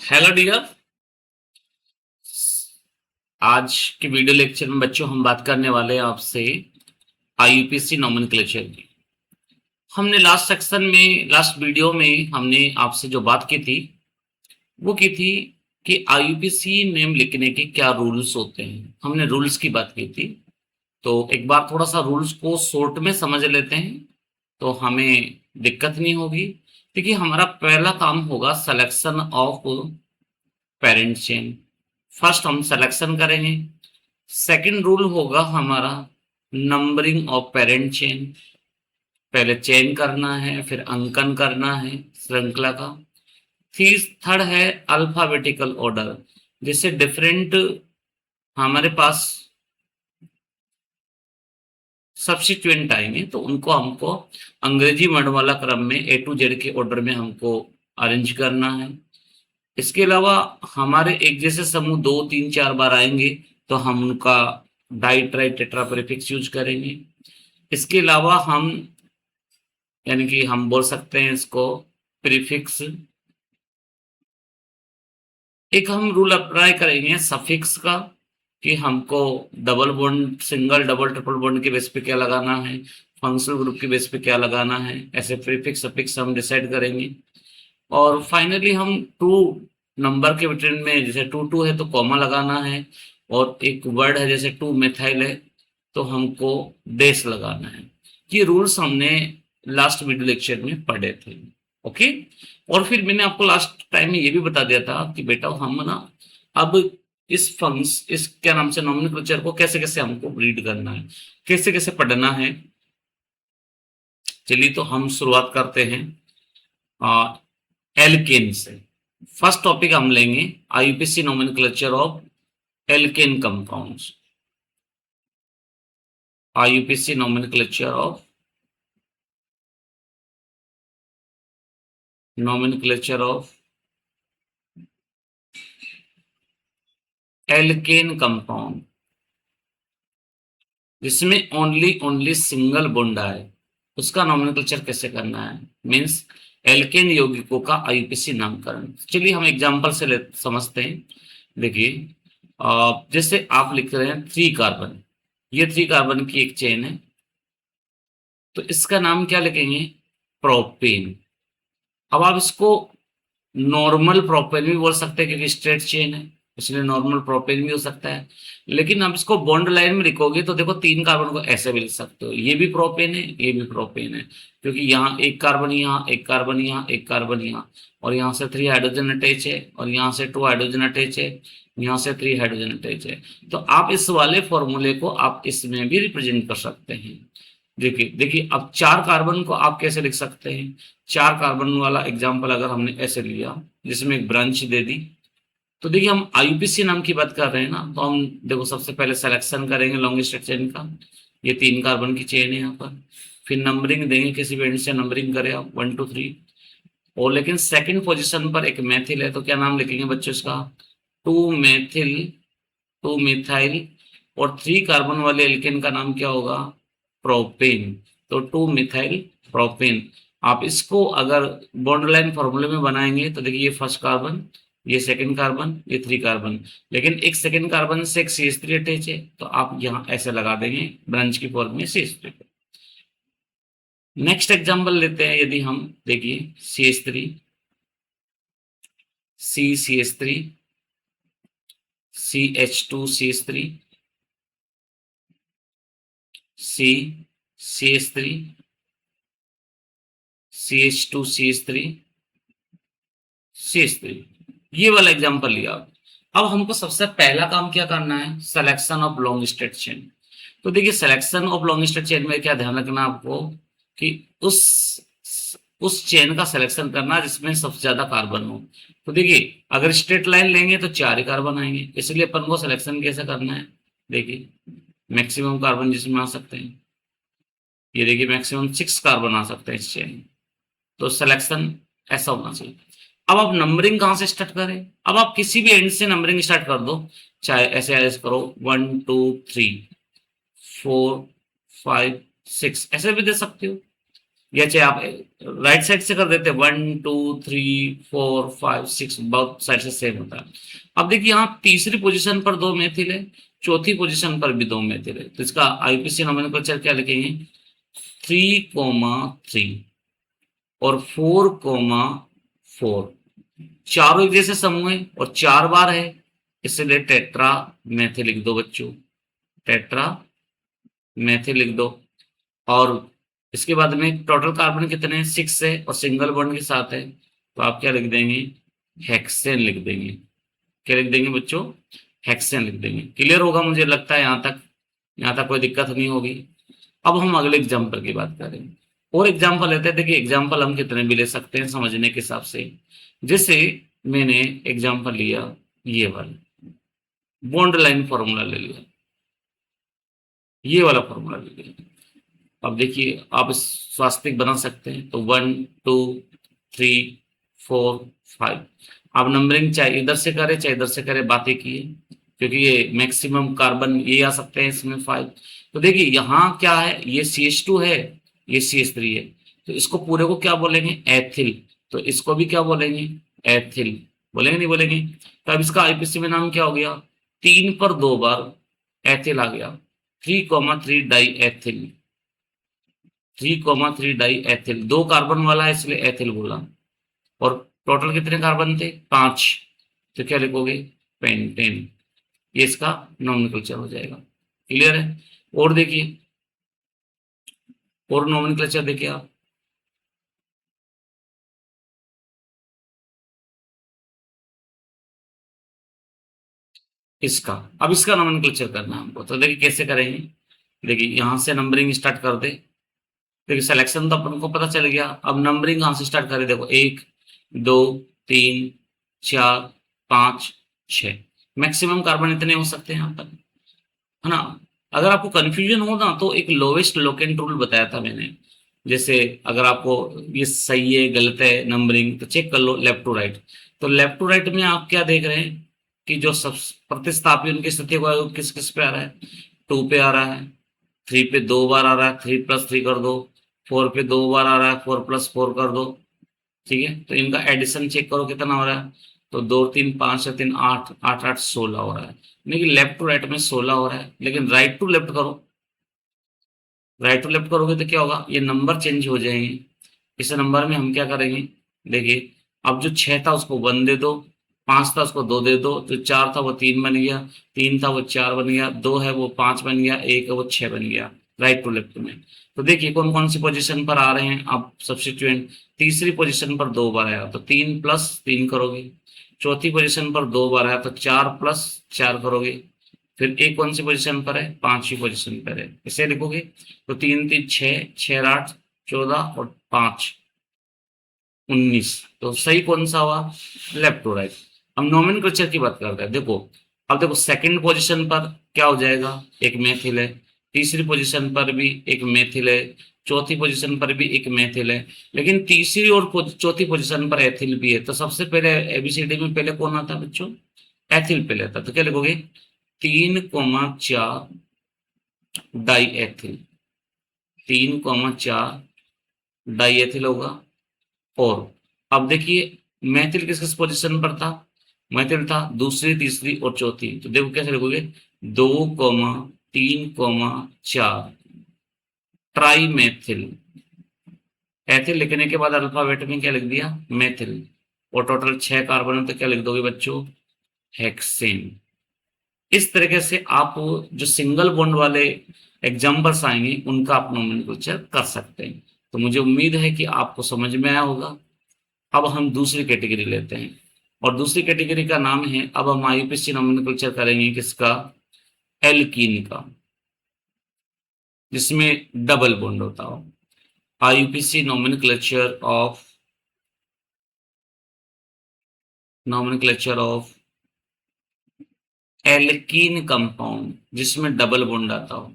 Hello dear. आज के video lecture में बच्चों हम बात करने वाले हैं आपसे आईयूपीएसी नोमेनक्लेचर की। हमने लास्ट वीडियो में हमने आपसे जो बात की थी वो की थी कि आईयूपीएसी नेम लिखने के क्या रूल्स होते हैं। हमने रूल्स की बात की थी, तो एक बार थोड़ा सा रूल्स को शॉर्ट में समझ लेते हैं तो हमें दिक्कत नहीं होगी। देखिए, हमारा पहला काम होगा selection of parent chain. First हम सिलेक्शन करेंगे। सेकंड रूल होगा हमारा नंबरिंग ऑफ पेरेंट चेन। पहले चेन करना है, फिर अंकन करना है श्रृंखला का। थर्ड है अल्फाबेटिकल ऑर्डर। जैसे डिफरेंट हमारे पास सब्स्टिट्यूएंट आएंगे तो उनको हमको अंग्रेजी वर्णमाला क्रम में ए टू जेड के ऑर्डर में हमको अरेंज करना है। इसके अलावा हमारे एक जैसे समूह 2 3 4 बार आएंगे तो हम उनका di tri tetra prefix use करेंगे। इसके अलावा हम यानी कि हम बोल सकते हैं इसको प्रीफिक्स। एक हम रूल अप्लाई करेंगे सफिक्स का कि हमको double bond, single double triple bond के बेस पे क्या लगाना है, फंक्शनल ग्रुप के बेस पे क्या लगाना है, ऐसे प्रीफिक्स सफिक्स हम डिसाइड करेंगे। और फाइनली हम टू नंबर के बिटवीन में जैसे टू टू है तो कॉमा लगाना है, और एक वर्ड है जैसे टू मिथाइल है तो हमको डैश लगाना है। ये रूल्स हमने लास्ट वीडियो लेक्चर में पढ़े थे। ओके। और फिर मैंने आपको लास्ट टाइम में ये भी बता दिया था कि बेटा हम ना अब इस क्या नाम से नॉमेनक्लेचर को कैसे कैसे हमको रीड करना है, कैसे कैसे पढ़ना है। चलिए तो हम शुरुआत करते हैं एल्केन से। फर्स्ट टॉपिक हम लेंगे IUPAC nomenclature of alkene compounds. IUPAC nomenclature of alkene compound जिसमें ओनली ओनली सिंगल बॉन्ड आए उसका नोमेनक्लेचर कैसे करना है, मींस एल्केन यौगिकों का आईयूपीएसी नामकरण। चलिए हम एग्जांपल से समझते हैं। देखिए, जैसे आप लिख रहे हैं 3 कार्बन, ये 3 कार्बन की एक चेन है तो इसका नाम क्या लिखेंगे, प्रोपेन। अब आप इसको नॉर्मल प्रोपेन भी बोल सकते हैं क्योंकि स्ट्रेट चेन है, इसलिए नॉर्मल प्रोपेन भी हो सकता है। लेकिन आप इसको बॉन्ड लाइन में लिखोगे तो देखो 3 कार्बन को ऐसे भी लिख सकते हो, ये भी प्रोपेन है ये भी प्रोपेन है, क्योंकि यहाँ एक कार्बन यहाँ, एक कार्बन यहाँ, एक कार्बन यहाँ, और यहाँ से 3 हाइड्रोजन अटैच है, और यहाँ से 2 हाइड्रोजन अटैच है, यहाँ से 3 हाइड्रोजन अटैच है। तो आप इस वाले फॉर्मूले को आप इसमें भी रिप्रेजेंट कर सकते हैं। देखिए देखिए, अब 4 कार्बन को आप कैसे लिख सकते हैं। 4 कार्बन वाला एग्जाम्पल अगर हमने ऐसे लिया जिसमें एक ब्रांच दे दी, तो देखिए हम आईयूपीएसी नाम की बात कर रहे हैं ना, तो हम देखो सबसे पहले सिलेक्शन करेंगे लॉन्गिस्ट चेन का। ये 3 कार्बन की चेन है यहाँ पर। फिर नंबरिंग देंगे, किसी भी एंड से नंबरिंग करें आप 1 2 3। और लेकिन सेकंड पोजीशन पर एक मैथिल है तो क्या नाम लिखेंगे बच्चों इसका, 2 मेथिल, 2 मिथाइल। और 3 कार्बन वाले एल्केन का नाम क्या होगा, प्रोपेन। तो 2 मिथाइल प्रोपेन। आप इसको अगर बॉन्ड लाइन फॉर्मूले में बनाएंगे तो देखिए ये फर्स्ट कार्बन, ये सेकंड कार्बन, ये 3 कार्बन, लेकिन एक सेकंड कार्बन से एक CH3 अटैच है तो आप यहाँ ऐसे लगा देंगे ब्रांच की फॉर्म में CH3। नेक्स्ट एग्जांपल लेते हैं, यदि हम देखिए CH3, CH3, CH2 CH3, CH3, CH2 CH3, CH3, ये वाला एग्जांपल लिया। अब हमको सबसे पहला काम क्या करना है, selection of long state chain. तो देखिए selection of long state chain में क्या ध्यान रखना आपको कि उस चेन का सिलेक्शन करना जिसमें सबसे ज्यादा कार्बन हो। तो देखिए अगर स्ट्रेट लाइन लेंगे तो 4 ही कार्बन आएंगे, इसलिए अपन को सिलेक्शन कैसे करना है, देखिए मैक्सिमम कार्बन जिसमें आ सकते हैं, ये देखिए मैक्सिमम 6 कार्बन आ सकते हैं इस चेन। तो सिलेक्शन ऐसा होना चाहिए। अब आप नंबरिंग कहाँ से स्टार्ट करें, अब आप किसी भी एंड से नंबरिंग स्टार्ट कर दो, चाहे ऐसे ऐसे करो 1 2 3 4 5 6 ऐसे भी दे सकते हो। या चाहे आप राइट साइड से कर देते, 1 2 3 4 5 6, बहुत साइड से सेम होता है। अब देखिए यहाँ तीसरी पोजीशन पर 2 मेथिल है, चौथी पोजीशन पर भी 2 मेथिल है, तो इसका आईपीसी नोमेनक्लेचर क्या लिखेंगे, 3,3 और 4,4, चारों एक जैसे समूह है और 4 बार है, इसलिए टेट्रा मेथिल लिख दो बच्चों, टेट्रा मेथिल लिख दो। और इसके बाद में टोटल कार्बन कितने हैं, 6 है और सिंगल बॉन्ड के साथ है, तो आप क्या लिख देंगे, हेक्सेन लिख देंगे। क्या लिख देंगे बच्चों, हेक्सेन लिख देंगे। क्लियर होगा मुझे लगता है यहाँ तक कोई दिक्कत नहीं होगी। अब हम अगले एग्जाम्पल की बात करें, और एग्जाम्पल लेते हैं। देखिए एग्जाम्पल हम कितने भी ले सकते हैं समझने के हिसाब से। जैसे मैंने एग्जाम्पल लिया ये वाला, बॉन्ड लाइन फॉर्मूला ले लिया, ये वाला फॉर्मूला ले लिया। अब देखिए आप इस स्वास्तिक बना सकते हैं, तो 1 2 3 4 5। आप नंबरिंग चाहे इधर से करें चाहे इधर से करें, बात एक ही है, क्योंकि ये मैक्सिमम कार्बन ये आ सकते हैं इसमें 5। तो देखिए यहाँ क्या है, ये CH2 है, ये CH3 है, तो इसको पूरे को क्या बोलेंगे, एथिल। तो इसको भी क्या बोलेंगे, एथिल। बोलेंगे नहीं बोलेंगे। तो अब इसका आईपीसी में नाम क्या हो गया, 3 पर 2 बार एथिल आ गया, 3,3 die ethyl, 3,3 die ethyl. 2 carbon वाला है इसलिए एथिल बोला। और टोटल कितने कार्बन थे, 5, तो क्या लिखोगे, पेंटेन। ये इसका नोमेनक्लेचर हो जाएगा। क्लियर है। और देखिए, और नोमेनक्लेचर देखिए आप, इसका, अब इसका नोमेनक्लेचर करना है हमको, तो देखिए कैसे करेंगे। देखिए यहां से नंबरिंग स्टार्ट कर दे। देखिए सिलेक्शन तो अपन को पता चल गया, अब नंबरिंग कहां से स्टार्ट करें, देखो 1 2 3 4 5 6, मैक्सिमम कार्बन इतने हो सकते हैं यहाँ पर, है ना। अगर आपको कंफ्यूजन हो ना, तो एक लोवेस्ट लोकेंट रूल बताया था मैंने। जैसे अगर आपको ये सही है गलत है नंबरिंग, तो चेक कर लो लेफ्ट टू राइट। तो लेफ्ट टू राइट में आप क्या देख रहे हैं कि जो सब प्रतिस्थापी उनकी स्थिति को वो किस किस पे आ रहा है, 2 पे आ रहा है, 3 पे 2 बार आ रहा है, 3+3 कर दो, 4 पे 2 बार आ रहा है, 4+4 कर दो। ठीक है, तो इनका एडिशन चेक करो कितना हो रहा है, तो 2 3 5 6 3 8, 8 8 16 हो रहा है। लेकिन लेफ्ट टू राइट में 16 हो रहा है, लेकिन राइट टू लेफ्ट करो, राइट टू लेफ्ट करोगे तो क्या होगा, ये नंबर चेंज हो जाएंगे। इस नंबर में हम क्या करेंगे, देखिए अब जो 6 था उसको 1 दे दो, 5 था उसको 2 दे दो, जो 4 था वो 3 बन गया, 3 था वो 4 बन गया, 2 है वो 5 बन गया, 1 है वो 6 बन गया, राइट टू लेफ्ट में। तो देखिए कौन कौन सी पोजीशन पर आ रहे हैं आप सब्स्टिट्यूएंट। तीसरी पोजीशन पर 2 बार आया तो 3+3 करोगे, चौथी पोजीशन पर 2 बार आया तो 4+4 करोगे, फिर एक कौन सी पोजीशन पर है, 5वीं पोजीशन पर है, इसे लिखोगे। तो 3 3 6, 6 8 14 और 5 19, तो सही कौन सा हुआ, लेफ्ट टू राइट। हम नोमेनक्लेचर की बात करते हैं। देखो अब देखो सेकंड पोजीशन पर क्या हो जाएगा, एक मेथिल है, तीसरी पोजीशन पर भी एक मेथिल है, चौथी पोजीशन पर भी एक मेथिल है, लेकिन तीसरी और चौथी पोजीशन पर एथिल भी है। तो सबसे पहले एबीसीडी में पहले कौन आता है बच्चों, एथिल पहले आता है। तो क्या लिखोगे, 3,4 डाई एथिल, 3,4 डाई एथिल होगा। और अब देखिए मैथिल किस किस पोजीशन पर था, मैथिल था दूसरी तीसरी और चौथी, तो देखो कैसे लिखोगे, 2,3,4 ट्राई मैथिल। एथिल लिखने के बाद अल्फाबेट में क्या लिख दिया, मैथिल। और टोटल 6 कार्बन है, तो क्या लिख दोगे बच्चों, हेक्सेन। इस तरीके से आप जो सिंगल बॉन्ड वाले एग्जाम्पल्स आएंगे उनका आप नोमेनक्लेचर कर सकते हैं। तो मुझे उम्मीद है कि आपको समझ में आया होगा। अब हम दूसरी कैटेगरी लेते हैं, और दूसरी कैटेगरी का नाम है, अब हम आईयूपीएसी नोमेनक्लेचर करेंगे किसका, एल्कीन का, जिसमें डबल बॉन्ड होता हो। IUPAC nomenclature of alkene compound, जिसमें डबल बॉन्ड आता हो,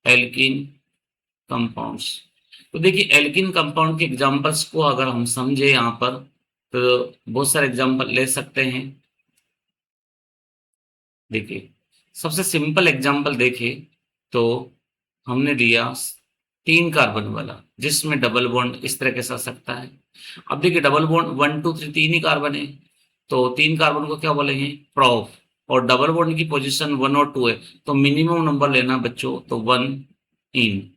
एल्कीन कंपाउंड्स। तो देखिए एल्कीन कंपाउंड के एग्जांपल्स को अगर हम समझे यहाँ पर, तो बहुत सारे एग्जांपल ले सकते हैं। देखिए सबसे सिंपल एग्जांपल देखें तो हमने दिया 3 कार्बन वाला, जिसमें डबल बॉन्ड इस तरह के साथ सकता है। अब देखिए डबल बॉन्ड 1 2 3 तीन ही कार्बन है, तो 3 कार्बन को क्या बोलेंगे, प्रोप। और डबल बॉन्ड की पोजीशन 1 और 2 है, तो मिनिमम नंबर लेना बच्चों, तो 1 इन,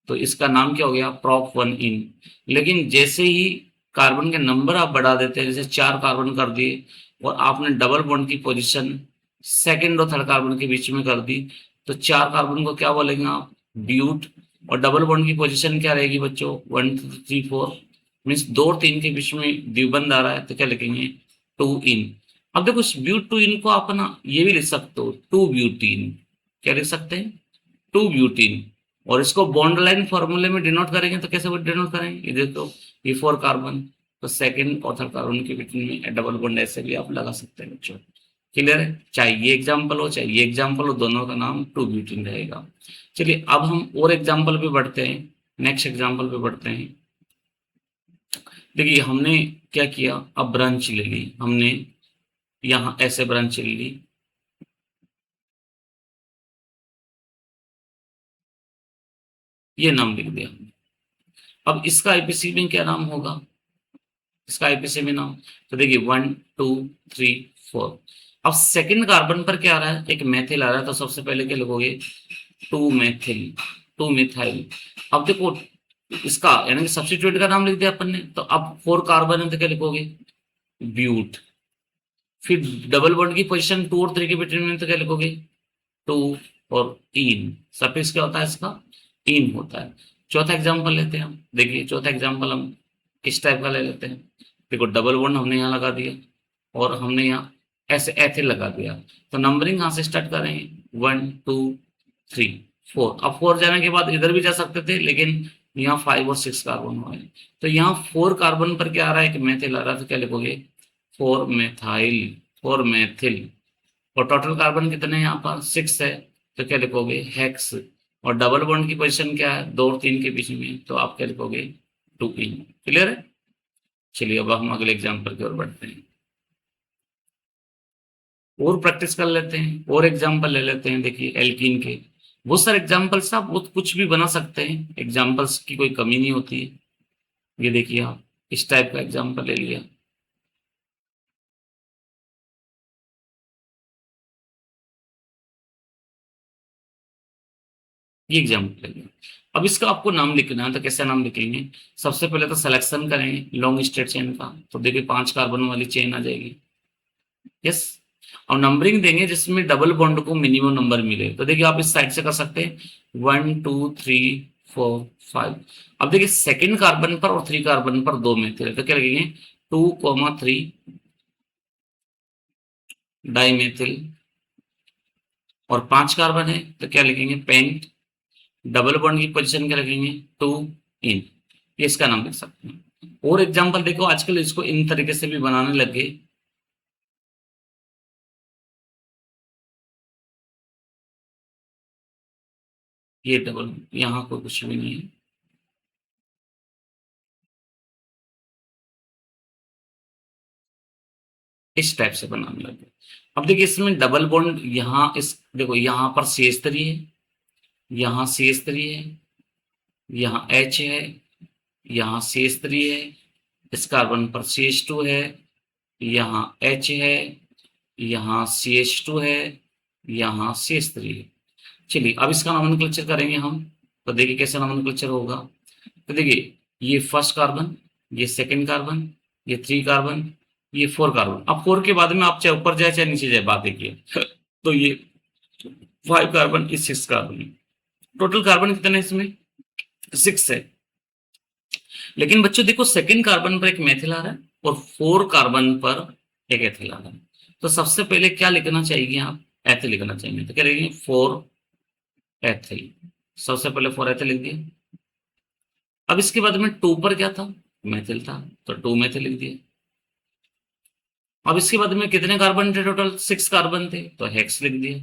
तो इसका नाम क्या हो गया, प्रोप 1 इन। लेकिन जैसे ही कार्बन के नंबर आप बढ़ा देते हैं, जैसे 4 कार्बन कर दिए और आपने डबल बॉन्ड की पोजीशन सेकंड और थर्ड कार्बन के बीच में कर दी, तो 4 कार्बन को क्या बोलेंगे आप, ब्यूट। और डबल बॉन्ड की पोजीशन क्या रहेगी बच्चों, 1 2 3 4, मीन्स 2 और 3 के बीच में द्विबंध आ रहा है, तो क्या लिखेंगे, 2 इन। अब देखो इस ब्यूट 2 इन को आप ना ये भी लिख सकते हो, 2 ब्यूटीन। क्या लिख सकते हैं, 2 ब्यूटीन। और इसको बॉन्ड लाइन फॉर्मूले में डिनोट करेंगे तो कैसे डिनोट करेंगे, ये देखो, ये 4 कार्बन, तो सेकंड और थर्ड कार्बन के बीच में डबल बॉन्ड ऐसे भी आप लगा सकते हैं बच्चों। क्लियर है, चाहे ये एग्जाम्पल हो चाहे ये एग्जाम्पल हो, दोनों का नाम 2 ब्यूटीन रहेगा। चलिए अब हम और एग्जाम्पल पे बढ़ते हैं, नेक्स्ट एग्जाम्पल पे बढ़ते हैं। देखिए हमने क्या किया, अब ब्रांच ले ली हमने, यहाँ ऐसे ब्रांच ले ली, ये नाम लिख दिया हमने। अब इसका आईपीसी में क्या नाम होगा, इसका आईपीसी में नाम, तो देखिए 1 2 3 4। अब सेकंड कार्बन पर क्या आ रहा है, एक मेथिल आ रहा है, तो सबसे पहले क्या लिखोगे, 2 मेथिल, 2 मिथाइल। अब देखो इसका यानी कि सब्स्टिट्यूट का नाम लिख दिया अपन ने, तो अब 4 कार्बन है तो क्या लिखोगे, ब्यूट। फिर डबल बॉन्ड की पोजीशन 2 और 3 के बीच में तो क्या लिखोगे, 2 और इन। सफिक्स क्या होता है इसका, इन होता है। चौथा एग्जांपल लेते हैं हम, देखिए चौथा एग्जांपल हम किस टाइप का ले लेते हैं। देखो डबल बॉन्ड हमने यहाँ लगा दिया और हमने यहाँ ऐसे एथिल लगा दिया, तो नंबरिंग कहाँ से स्टार्ट करेंगे, 1 2 3 4। अब 4 जाने के बाद इधर भी जा सकते थे, लेकिन यहाँ 5 और 6 कार्बन हुए हैं, तो यहाँ 4 कार्बन पर क्या आ रहा है, कि मेथिल आ रहा है, तो क्या लिखोगे, 4 मेथाइल, 4 मेथिल। और टोटल कार्बन कितने हैं यहाँ पर, 6 है, तो क्या लिखोगे, हेक्स। और डबल बॉन्ड की पोजीशन क्या है, 2 और 3 के बीच में, तो आप क्या लिखोगे, 2 इन। क्लियर है, चलिए अब हम अगले एग्जाम्पल की ओर बढ़ते हैं, और प्रैक्टिस कर लेते हैं, और एग्जाम्पल ले लेते हैं। देखिए एल्कीन के बहुत सारे एग्जाम्पल्स, आप वो कुछ भी बना सकते हैं, एग्जाम्पल्स की कोई कमी नहीं होती है। ये देखिए आप इस टाइप का एग्जाम्पल ले लिया, ये एग्जाम्पल ले लिया। अब इसका आपको नाम लिखना है, तो कैसे नाम लिखेंगे, सबसे पहले तो सिलेक्शन करेंगे लॉन्ग स्ट्रेट चेन का, तो देखिए 5 कार्बन वाली चेन आ जाएगी, यस। और नंबरिंग देंगे जिसमें डबल बॉन्ड को मिनिमम नंबर मिले, तो देखिए आप इस साइड से कर सकते हैं 1 2 3 4 5। अब देखिए सेकंड कार्बन पर और 3 कार्बन पर 2 मेथिल है, तो क्या लगेंगे, 2 3 डाई मेथिल। और 5 कार्बन है तो क्या लिखेंगे, पेंट। डबल बॉन्ड की पोजीशन क्या रखेंगे, 2 इन। ये इसका नाम लिख सकते हैं। और एग्जांपल देखो आजकल इसको इन तरीके से भी बनाने लगे। ये डबल, यहाँ कोई कुछ भी नहीं है, इस टाइप से बनाने लगे। अब देखिए इसमें डबल बॉन्ड यहाँ, इस देखो यहाँ पर CH3 है, यहाँ CH3 है, यहाँ H है, यहाँ CH3 है, इस कार्बन पर CH2 है, यहाँ H है, यहाँ CH2 है, यहाँ CH3 है। चलिए अब इसका नोमेनक्लेचर करेंगे हम, तो देखिए कैसे नोमेनक्लेचर होगा। तो देखिए ये फर्स्ट कार्बन, ये सेकंड कार्बन, ये 3 कार्बन, ये 4 कार्बन। अब 4 के बाद में आप चाहे ऊपर जाए चाहे नीचे जाए, बात देखिए तो ये 5 कार्बन, ये 6 कार्बन। टोटल कार्बन कितने हैं इसमें, 6 है। लेकिन बच्चों देखो सेकंड कार्बन पर एक मेथिल आ रहा है और 4 कार्बन पर एक एथिल आ रहा है, तो सबसे पहले क्या लिखना चाहिए, आप एथिल लिखना चाहिए, तो क्या लिखेंगे, 4 एथिल। सबसे पहले 4 एथिल लिख दिया। अब इसके बाद में 2 पर क्या था, मेथिल था, तो 2 मेथिल लिख दिया। अब इसके बाद में कितने कार्बन थे, टोटल 6 कार्बन थे, तो हेक्स लिख दिया।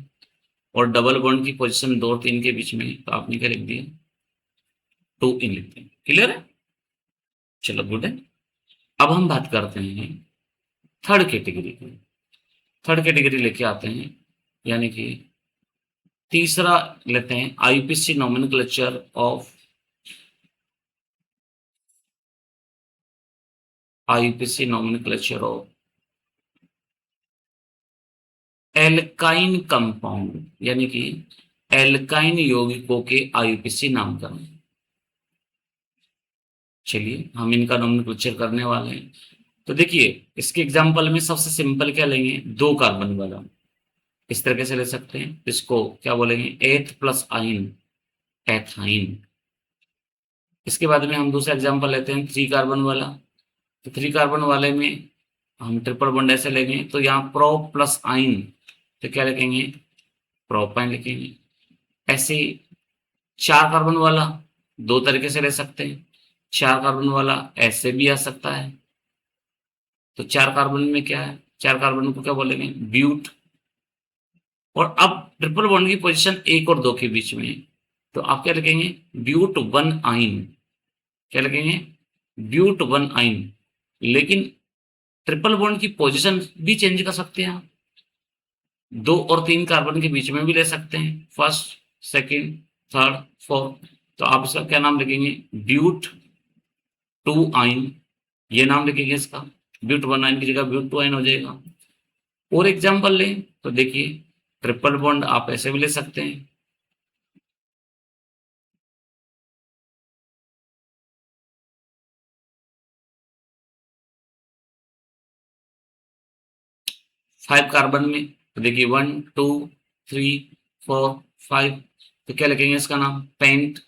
और डबल बॉन्ड की पोजीशन 2 और 3 के बीच में, तो आपने क्या लिख दिया, 2 इन लिख दिया। क्लियर है, चलो गुड है। अब हम बात करते हैं थर्ड कैटेगरी की। थर्ड कैटेगरी लेके आते हैं, यानी कि तीसरा लेते हैं, IPC nomenclature of IUPAC nomenclature of alkyne compound, यानी कि एल्काइन यौगिकों के आईयूपीएसी नामकरण। चलिए हम इनका नॉमेनक्लेचर करने वाले हैं। तो देखिए इसके एग्जांपल में सबसे सिंपल क्या लेंगे, 2 कार्बन वाला इस तरीके से ले सकते हैं, इसको क्या बोलेंगे, एथ प्लस आइन, एथाइन। इसके बाद में हम दूसरा एग्जांपल लेते हैं 3 कार्बन वाला। तो 3 कार्बन वाले में हम ट्रिपल बॉन्ड ऐसे लेंगे, तो यहाँ प्रो प्लस आइन, तो क्या लिखेंगे, प्रोपाइन लिखेंगे। ऐसे 4 कार्बन वाला 2 तरीके से ले सकते हैं। 4 कार्बन वाला ऐसे भी आ सकता है। तो 4 कार्बन में क्या है, 4 कार्बन को क्या बोलेंगे, ब्यूट। और अब ट्रिपल बॉन्ड की पोजीशन 1 और 2 के बीच में है, तो आप क्या लिखेंगे, ब्यूट 1 आइन। क्या लिखेंगे, ब्यूट 1 आइन। लेकिन ट्रिपल बॉन्ड की पोजीशन भी चेंज कर सकते हैं आप, 2 और 3 कार्बन के बीच में भी ले सकते हैं, फर्स्ट, सेकंड, थर्ड, फोर्थ। तो आप इसका क्या नाम लिखेंगे, ब्यूट 2 आइन, ये नाम लिखेंगे इसका। ब्यूट 1 आइन की जगह ब्यूट 2 आइन हो जाएगा। और एग्जांपल लें तो देखिए ट्रिपल बॉन्ड आप ऐसे भी ले सकते हैं, फाइव कार्बन में। तो देखिए 1 2 3 4 5, तो क्या लिखेंगे इसका नाम, पेंट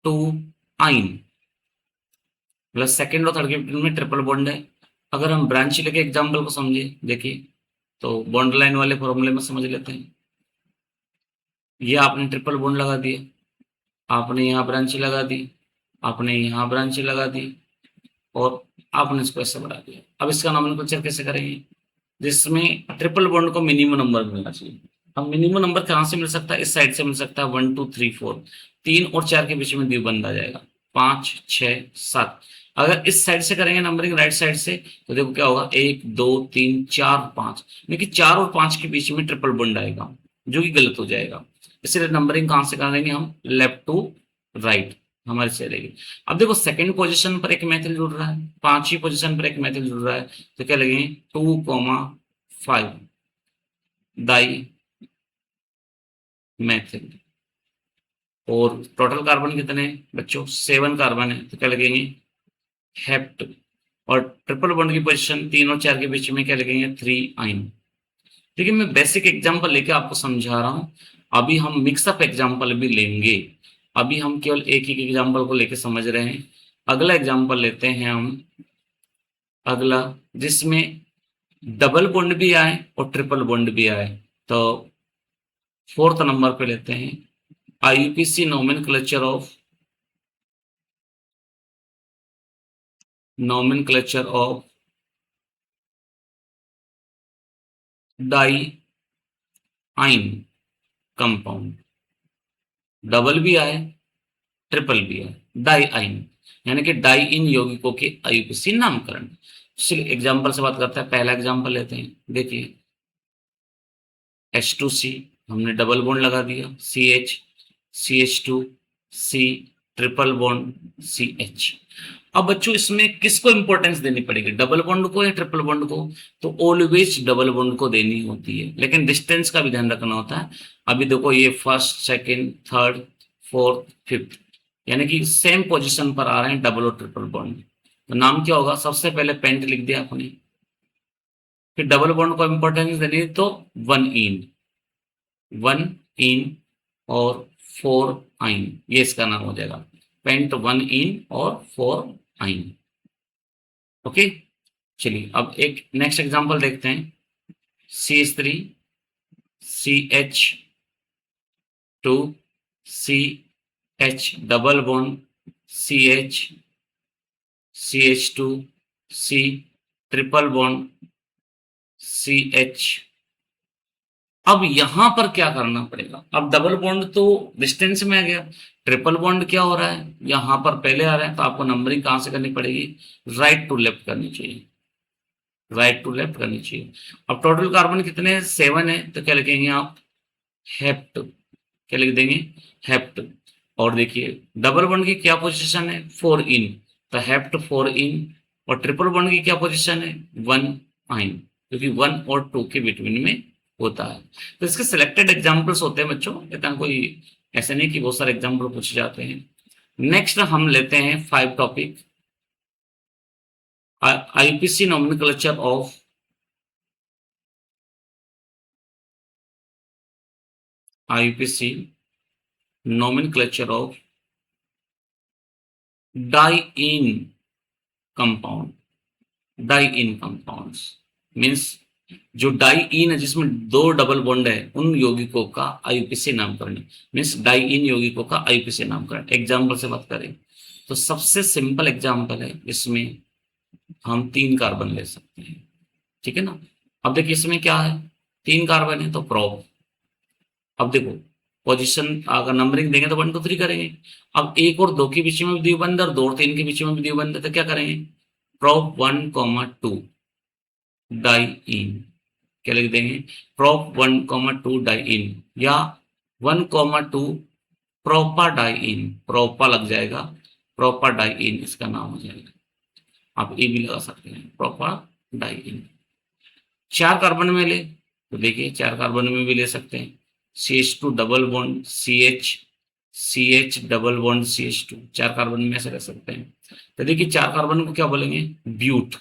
2 आइन। प्लस सेकेंड और थर्ड के बीच में ट्रिपल बॉन्ड है। अगर हम ब्रांच लेके एग्जाम्पल को समझे, देखिए तो बॉन्ड लाइन वाले फॉर्मूले में समझ लेते हैं। ये आपने ट्रिपल बॉन्ड लगा दिया, आपने यहाँ ब्रांच लगा दी, आपने यहाँ ब्रांच लगा दी, और आपने इसको ऐसे बढ़ा दिया। अब इसका नॉमेनक्लेचर कैसे करेंगे, जिसमें ट्रिपल बॉन्ड को मिनिमम नंबर मिलना चाहिए। अब मिनिमम नंबर कहाँ से मिल सकता है, इस साइड से मिल सकता है, 1 2 3 4, 3 और 4 के बीच में द्विबंध आ जाएगा, 5 6 7। अगर इस साइड से करेंगे नंबरिंग, राइट साइड से, तो देखो क्या होगा, 1 2 3 4 5, लेकिन 4 और 5 के बीच में ट्रिपल बॉन्ड आएगा, जो कि गलत हो जाएगा। इसलिए नंबरिंग कहाँ से करेंगे हम, लेफ्ट टू राइट हमारी से रहेगी। अब देखो सेकंड पोजीशन पर एक मैथिल जुड़ रहा है, 5वीं पोजीशन पर एक मैथिल जुड़ रहा है, तो क्या लगेंगे 2,5 डाई मैथिल। और टोटल कार्बन कितने हैं बच्चों, 7 कार्बन है, तो क्या लगेंगे, हेप्ट। और ट्रिपल बॉन्ड की पोजीशन 3 और 4 के बीच में क्या लगेंगे, 3 आइन। देखिए मैं बेसिक एग्जांपल लेके आपको समझा रहा हूँ, अभी हम मिक्सअप एग्जांपल भी लेंगे। अभी हम केवल एक ही एग्जांपल को लेके समझ रहे हैं। अगला एग्जांपल लेते हैं हम, अगला जिसमें डबल बॉन्ड भी आए और ट्रिपल बॉन्ड भी आए। तो 4th नंबर पे लेते हैं, आईयूपीएसी नॉमेनक्लेचर ऑफ डाई आइन कंपाउंड। डबल भी आए, ट्रिपल भी आए, डाई आइन, यानी कि डाई इन यौगिकों के आईयूपीएसी नामकरण। चलिए एग्जांपल से बात करते हैं। पहला एग्जांपल लेते हैं, देखिए H2C, हमने डबल बॉन्ड लगा दिया, CH CH2 C triple bond CH। अब बच्चों इसमें किसको इंपॉर्टेंस देनी पड़ेगी, डबल बॉन्ड को या ट्रिपल बॉन्ड को, तो ऑलवेज डबल बॉन्ड को देनी होती है, लेकिन डिस्टेंस का भी ध्यान रखना होता है। अभी देखो ये first second third fourth fifth, यानी कि सेम पोजीशन पर आ रहे हैं डबल और ट्रिपल बॉन्ड। तो नाम क्या होगा, सबसे पहले पेंट लिख दिया आपने, फिर डबल बॉन्ड को इंपॉर्टेंस देनी है तो 1 इन और 4 आइन, ये इसका नाम हो जाएगा, पेंट 1 इन और 4 आइन। ओके, चलिए अब एक नेक्स्ट एग्जांपल देखते हैं, CH3 CH2 CH double bond CH CH2 C triple bond CH। अब यहां पर क्या करना पड़ेगा, अब डबल बॉन्ड तो डिस्टेंस में आ गया, ट्रिपल बॉन्ड क्या हो रहा है, यहां पर पहले आ रहा है, तो आपको नंबरिंग कहां से करनी पड़ेगी, राइट टू लेफ्ट करनी चाहिए, राइट टू लेफ्ट करनी चाहिए। अब टोटल कार्बन कितने हैं, 7 है, तो क्या लिखेंगे आप, हेप्ट। क्या लिख देंगे, हेप्ट। और देखिए डबल बॉन्ड की क्या पोजीशन है, 4 इन, तो हेप्ट 4 इन, और ट्रिपल बॉन्ड की क्या पोजीशन है, 1 आइन, क्योंकि 1 और 2 के बिटवीन में होता है। तो इसके सिलेक्टेड एग्जाम्पल्स होते हैं बच्चों, इतना कोई ऐसे नहीं कि बहुत सारे एग्जाम्पल पूछे जाते हैं। नेक्स्ट हम लेते हैं 5 topic, IPC nomenclature of IPC nomenclature of di compound diene compounds means जो डाई इन है जिसमें 2 डबल बॉन्ड है उन यौगिकों का आईयूपीसी नामकरण, मीन्स डाई इन यौगिकों का आईयूपीसी नामकरण। एग्जाम्पल से बात करें तो सबसे सिंपल एग्जाम्पल है, इसमें हम 3 कार्बन ले सकते हैं, ठीक है ना। अब देखिए इसमें क्या है, 3 कार्बन है तो प्रोप, अब देखो पोजीशन अगर नंबरिंग देंगे तो 1 2 3 करेंगे। अब 1 और 2 के बीच में भी द्विबंध और 2 और 3 के बीच में भी द्विबंध है तो क्या करेंगे, प्रोप 1, 2 डाई इन, क्या लिख देंगे, प्रोप 1, 2 डाई इन, या 1, 2 प्रोपा डाई इन, प्रोपा लग जाएगा, प्रोपा डाई इन इसका नाम हो जाएगा। आप ए भी लगा सकते हैं, प्रोपा डाई इन। 4 कार्बन में ले तो देखिए 4 कार्बन में भी ले सकते हैं, CH2 double bond CH double bond CH2, 4 carbon में ऐसे रख सकते हैं। तो देखिए 4 कार्बन को क्या बोलेंगे, ब्यूट।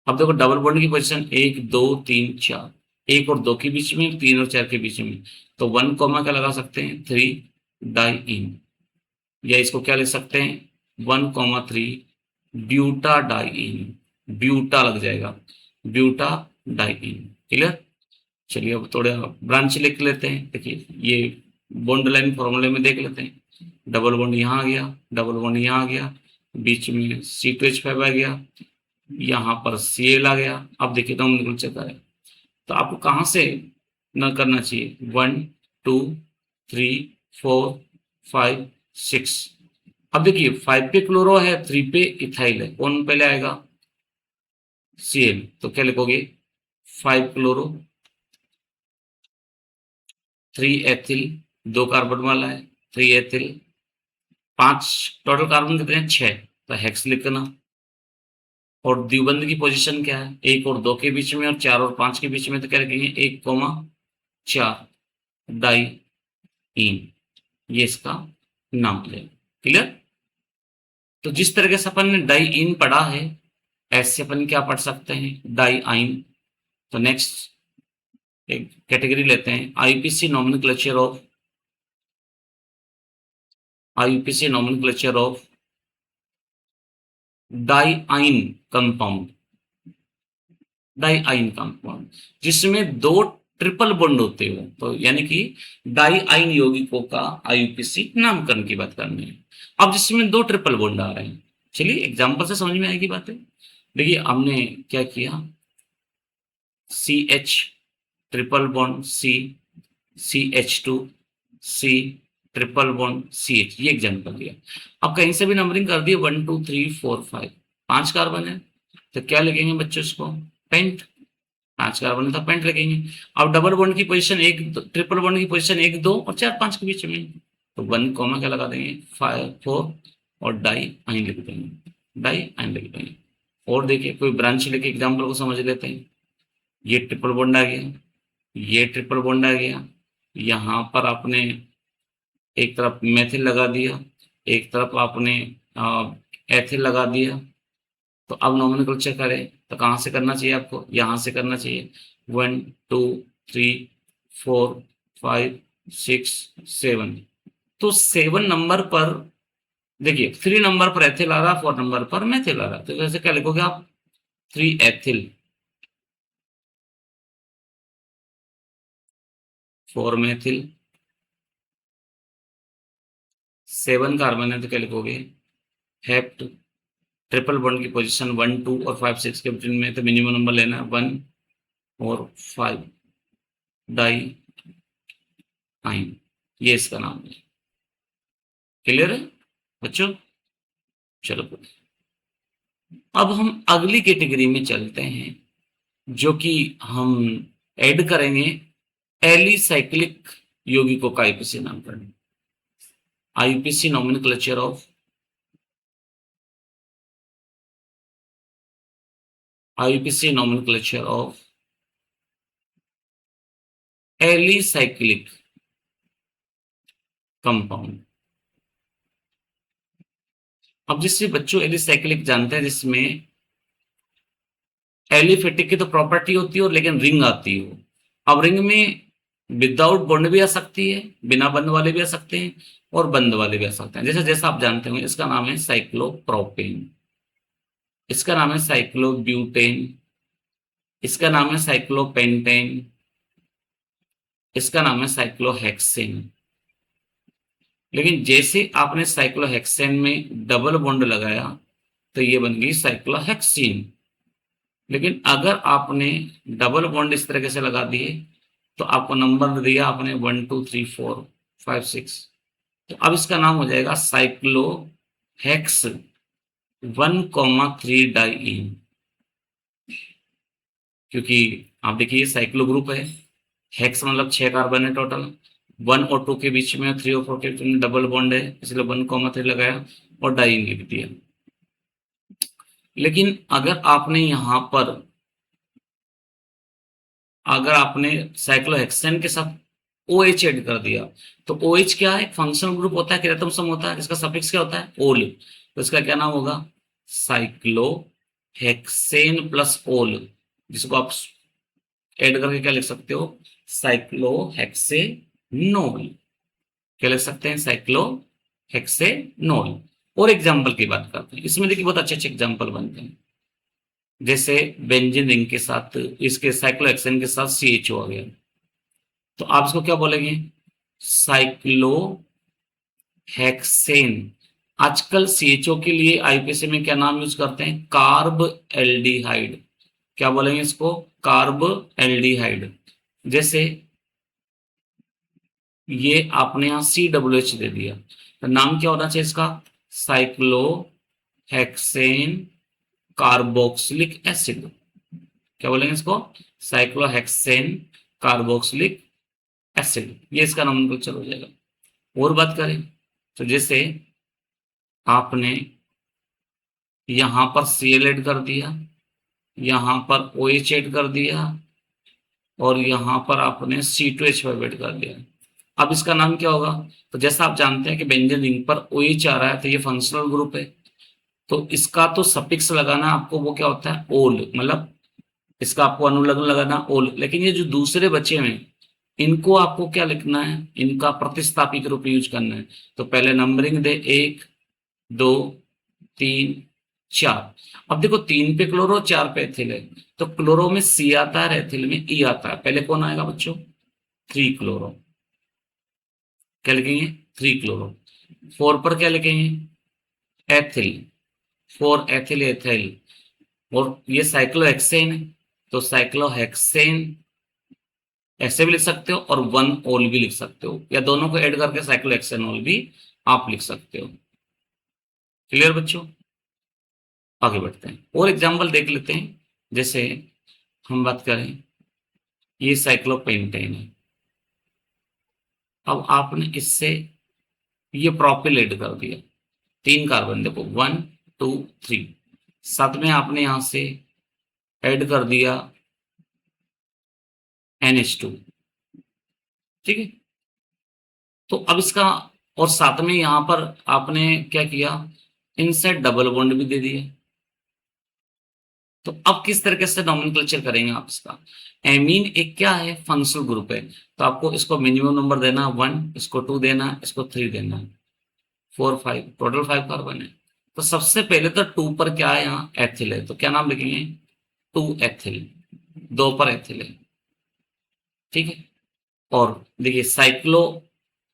अब देखो डबल बॉन्ड की पोजीशन 1 2 3 4, 1 और 2 के बीच में, 3 और 4 के बीच में, तो 1 कॉमा क्या लगा सकते हैं, 3 डाई इन, या इसको क्या लिख सकते हैं, 1, 3 ब्यूटा डाई इन, ब्यूटा लग जाएगा, ब्यूटा डाई इन। क्लियर। चलिए अब थोड़ा ब्रांच लिख लेते हैं। देखिए ये बॉन्ड लाइन फॉर्मूले में देख लेते हैं, डबल बॉन्ड यहाँ आ गया, डबल बॉन्ड यहाँ आ गया, बीच में C2H5 आ गया, यहाँ पर Cl आ गया। अब देखिए तो निकल चुका है, तो आपको कहाँ से न करना चाहिए, 1 2 3 4 5 6। अब देखिए 5 पे क्लोरो है, 3 पे इथाइल है, कौन पहले आएगा, Cl, तो क्या लिखोगे, 5 क्लोरो 3 एथिल, 2 कार्बन वाला है, 3 एथिल, 5 टोटल कार्बन कितने हैं, 6, तो हेक्स लिखना। और द्विबंध की पोजीशन क्या है, 1 और 2 के बीच में और 4 और 5 के बीच में, तो क्या लिखेंगे, 1, 4 डाई इन, ये इसका नाम है। क्लियर। तो जिस तरीके से अपन ने डाई इन पढ़ा है, ऐसे अपन क्या पढ़ सकते हैं, डाई आइन। तो नेक्स्ट एक कैटेगरी लेते हैं, आईपीसी नॉमेनक्लेचर ऑफ डाई आइन कंपाउंड, डाई आइन कंपाउंड जिसमें 2 ट्रिपल बॉन्ड होते हो, तो यानी कि डाई आइन यौगिकों का आईयूपीसी नामकरण की बात करनी है। अब जिसमें 2 ट्रिपल बॉन्ड आ रहे हैं, चलिए एग्जांपल से समझ में आएगी बातें। देखिए हमने क्या किया, CH triple bond C, CH2 C triple bond CH, ये एग्जांपल दिया। अब कहीं से भी नंबरिंग कर दिए 1 2 3 4 5, 5 कार्बन है तो क्या लिखेंगे बच्चों इसको, पेंट, 5 कार्बन है तो पेंट लिखेंगे। अब डबल बॉन्ड की पोजीशन 1 ट्रिपल बॉन्ड की पोजीशन 1 2 और 4 5 के बीच में, तो 1 कॉमा क्या लगा देंगे, 5 4 और डाई आइन लिख देंगे, डाई आइन लिख देंगे। और देखिए कोई ब्रांच लेके एग्जाम्पल को समझ लेते हैं, ये ट्रिपल बॉन्ड आ गया, ये ट्रिपल बॉन्ड आ गया, यहाँ पर आपने एक तरफ मेथिल लगा दिया, एक तरफ आपने एथिल लगा दिया। तो अब नॉमेनक्लेचर करें तो कहाँ से करना चाहिए आपको, यहाँ से करना चाहिए, 1 2 3 4 5 6 7। तो 7 नंबर पर देखिए 3 नंबर पर एथिल आ रहा, 4 नंबर पर मेथिल आ रहा, तो वैसे क्या लिखोगे आप, 3 एथिल 4 मेथिल, 7 कार्बन है तो क्या लिखोगे, हेप्ट, ट्रिपल बॉन्ड की पोजीशन 1 2 और 5 6 के बीच में, तो मिनिमम नंबर लेना है 1 और 5 डाई आइन, ये इसका नाम है। क्लियर है बच्चों। चलो अब हम अगली कैटेगरी में चलते हैं, जो कि हम ऐड करेंगे एलिसाइक्लिक यौगिकों का आईपीसी नामकरण, IPC nomenclature of IUPAC nomenclature of alicyclic compound. अब जिससे बच्चों एलिसाइक्लिक जानते हैं, जिसमें एलिफेटिक की तो प्रॉपर्टी होती है और लेकिन रिंग आती है। अब रिंग में विदाउट बॉन्ड भी आ सकती है, बिना बंद वाले भी आ सकते हैं और बंद वाले भी आ सकते हैं। जैसे जैसा आप जानते होंगे, इसका नाम है साइक्लोप्रोपेन, इसका नाम है साइक्लोब्यूटेन, इसका नाम है साइक्लोपेंटेन, इसका नाम है साइक्लोहेक्सेन। लेकिन जैसे आपने साइक्लोहेक्सेन में डबल बॉन्ड लगाया तो ये बन गई साइक्लोहेक्सीन। लेकिन अगर आपने डबल बॉन्ड इस तरीके से लगा दिए तो आपको नंबर दिया आपने 1 2 3 4 5 6, तो अब इसका नाम हो जाएगा साइक्लोहेक्स 1,3 डाइईन। क्योंकि आप देखिए साइक्लो ग्रुप है, हेक्स मतलब 6 कार्बन है टोटल, 1 और 2 के बीच में 3 और 4 के बीच में डबल बॉन्ड है, इसलिए 1,3 लगाया और डाइईन लिख दिया। लेकिन अगर आपने यहां पर साइक्लोहेक्सेन के साथ OH ऐड कर दिया तो OH क्या है, फंक्शनल ग्रुप होता है, किरतम सम होता है, इसका सफिक्स क्या होता है, ओल। तो इसका क्या नाम होगा, साइक्लोहेक्सेन प्लस ओल, जिसको आप ऐड करके क्या लिख सकते हो, साइक्लोहेक्सेनोल। क्या लिख सकते हैं, साइक्लोहेक्सेनोल। और एग्जाम्पल की बात करते हैं, इसमें देखिए बहुत अच्छे अच्छे एग्जाम्पल बनते हैं। जैसे बेंजीन रिंग के साथ इसके साइक्लोहेक्सेन के साथ CHO आ गया, तो आप इसको क्या बोलेंगे, साइक्लोहेक्सेन। आजकल CHO के लिए IUPAC में क्या नाम यूज करते हैं, कार्ब एल्डिहाइड। क्या बोलेंगे इसको, कार्ब एल्डिहाइड। जैसे ये आपने यहां COH दे दिया, तो नाम क्या होना चाहिए इसका, साइक्लोहेक्सेन कार्बोक्सिलिक एसिड। क्या बोलेंगे इसको, साइक्लोहेक्सेन कार्बोक्सिलिक एसिड, ये इसका नोमेनक्लेचर हो जाएगा। और बात करें तो जैसे आपने यहां पर Cl ऐड कर दिया, यहां पर OH ऐड कर दिया और यहां पर आपने C2H5 ऐड कर दिया। अब इसका नाम क्या होगा, तो जैसा आप जानते हैं कि बेंजीन रिंग पर OH आ रहा है तो ये फंक्शनल ग्रुप है, तो इसका तो सफिक्स लगाना आपको, वो क्या होता है, ओल, मतलब इसका आपको अनुलग्न लगाना ओल। लेकिन ये जो दूसरे बचे हैं इनको आपको क्या लिखना है, इनका प्रतिस्थापित रूप यूज करना है। तो पहले नंबरिंग दे, 1 2 3 4। अब देखो 3 पे क्लोरो 4 पे एथिल है, तो क्लोरो में C आता है, एथिल में E आता है। पहले कौन आएगा बच्चों, 3 क्लोरो। क्या लिखेंगे, 3 क्लोरो। 4 पर क्या लिखेंगे, एथिल, 4 एथिल एथिल। और ये साइक्लोहेक्सेन है तो साइक्लोहेक्सेन ऐसे भी लिख सकते हो और 1 ओल भी लिख सकते हो, या दोनों को ऐड करके साइक्लोहेक्सेनोल भी आप लिख सकते हो। क्लियर बच्चों, आगे बढ़ते हैं और एग्जांपल देख लेते हैं। जैसे हम बात करें, ये साइक्लोपेंटेन है। अब आपने इससे ये प्रोपिल ऐड कर दिया, 3 कार्बन, देखो 1 2 3, साथ में आपने यहां से ऐड कर दिया NH2। ठीक है, तो अब इसका, और साथ में यहां पर आपने क्या किया, इनसे डबल बॉन्ड भी दे दिया। तो अब किस तरीके से नोमेनक्लेचर करेंगे आप इसका, एमीन एक क्या है, फंक्शनल ग्रुप है, तो आपको इसको मिनिमम नंबर देना 1, इसको 2 देना, इसको 3 देना, 4 5, टोटल 5 कार्बन है। तो सबसे पहले तो 2 पर क्या है, यहाँ एथिल है, तो क्या नाम लिखेंगे, 2 एथिल, 2 पर एथिल है। ठीक है, और देखिए साइक्लो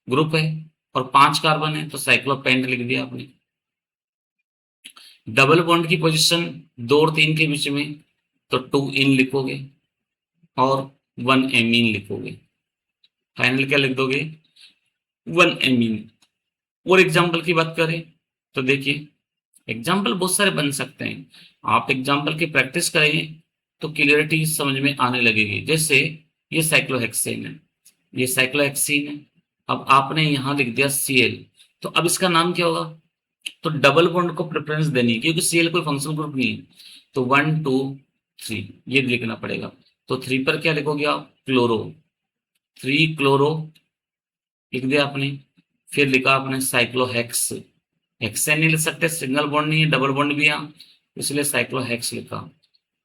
ग्रुप है और 5 कार्बन है तो साइक्लोपेंट लिख दिया आपने। डबल बॉन्ड की पोजीशन 2 और 3 के बीच में, तो 2 इन लिखोगे और 1 एमीन लिखोगे। फाइनल क्या लिख दोगे, 1 एमीन। और एग्जाम्पल की बात करें तो देखिए एग्जाम्पल बहुत सारे बन सकते हैं, आप एग्जाम्पल की प्रैक्टिस करेंगे तो क्लियरिटी समझ में आने लगेगी। जैसे ये साइक्लोहेक्सेन है, ये साइक्लोहेक्सीन है, अब आपने यहां लिख दिया Cl, तो अब इसका नाम क्या होगा, तो डबल बॉन्ड को प्रेफरेंस देनी है क्योंकि Cl कोई फंक्शनल ग्रुप नहीं है। तो 1 2 3, ये लिखना पड़ेगा। तो 3 पर क्या लिखोगे आप? क्लोरो, 3 क्लोरो लिख दिया आपने। फिर लिखा आपने साइक्लोहेक्स, हेक्सेन नहीं लिख सकते, सिंगल बॉन्ड नहीं है, डबल बॉन्ड भी यहाँ, इसलिए साइक्लोहेक्स लिखा।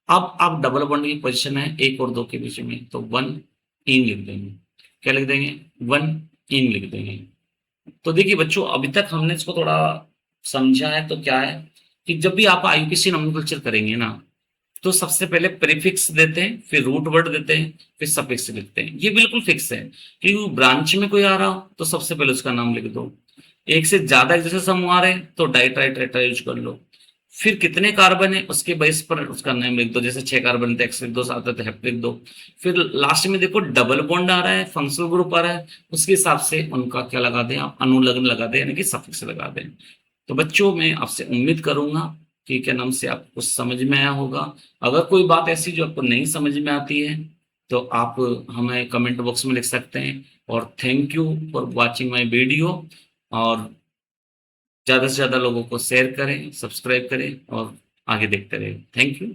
अब आप डबल बॉन्ड की पोजीशन है 1 और 2 के बीच में, तो 1 इन लिख देंगे। क्या लिख देंगे? 1 इन लिख देंगे। तो देखिए बच्चों, अभी तक हमने इसको थोड़ा समझा है। तो क्या है कि जब भी आप आईयूपीएसी नोमेनक्लेचर करेंगे ना, तो सबसे पहले प्रीफिक्स देते हैं, फिर रूट वर्ड देते हैं, फिर सफिक्स लिखते हैं। ये बिल्कुल फिक्स है कि ब्रांच में कोई आ रहा हो तो सबसे पहले उसका नाम लिख दो। एक से ज्यादा जैसे समूह आ रहे हैं तो डाइट्राइट्राइट्रा यूज कर लो। फिर कितने कार्बन है उसके बेस पर उसका नाम लिख दो। जैसे 6 कार्बन तो एक्स लिख दो, 7 है तो हेप्ट लिख दो। फिर लास्ट में देखो डबल बॉन्ड आ रहा है, फंक्शनल ग्रुप आ रहा है, उसके हिसाब से उनका क्या लगा दें आप? अनुलग्न लगा दें, यानी कि सफिक्स लगा दें। तो बच्चों, मैं आपसे उम्मीद करूंगा कि क्या नाम से आपको कुछ समझ में आया होगा। अगर कोई बात ऐसी जो आपको नहीं समझ में आती है तो आप हमें कमेंट बॉक्स में लिख सकते हैं। और thank you for watching my video. और ज़्यादा से ज़्यादा लोगों को शेयर करें, सब्सक्राइब करें और आगे देखते रहें। Thank you.